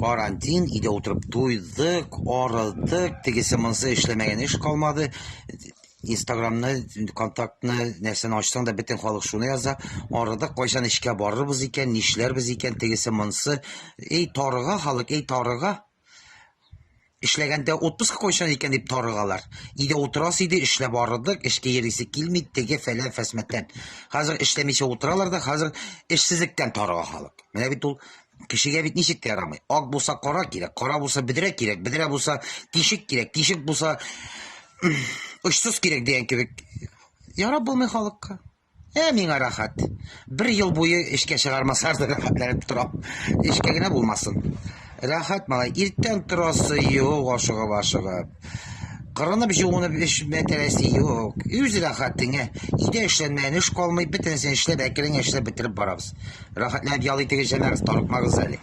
Karantin, ide oturup duydık, aradık, tegesi mınsı işlemegen iş kalmadı. Instagram'ını, kontaktını, nesini açsan da bütün halk şunu yaza. Aradık, koysan işke barırız iken, nişlerimiz iken, tegesi mınsı. Ey tarığa halık, ey tarığa. İşlegende 30 koysan iken deyip tarıgalar. İde oturası idi, işle barırdık, işke yerisi kilmeydi, tege falan fesmetten. Hazır işlemişe oturalar da, hazır işsizlikten tarığa halık. Mene bit ol. Kişiye bit nişik de yaramay. Ak bulsa kara gerek, kara bulsa bidirek gerek, bidire bulsa dişik gerek, dişik bulsa ışsız gerek diyen gibi. Yara bulmay halıkka. Mine rahat. Bir yıl boyu işke çıkarmasardı rahatlanıp duram. İşke yine bulmasın. Rahat malay. İrten turası yok aşığa başığa. Karına bir şey ona bir metelesi yok. Yüz rahatın he. İde işlenmeyen iş kalmayıp biten sen işle bekleyin işle bitirip barabız. Rahatlanıp yalı ite geçenleriz. Tarıkma güzellik.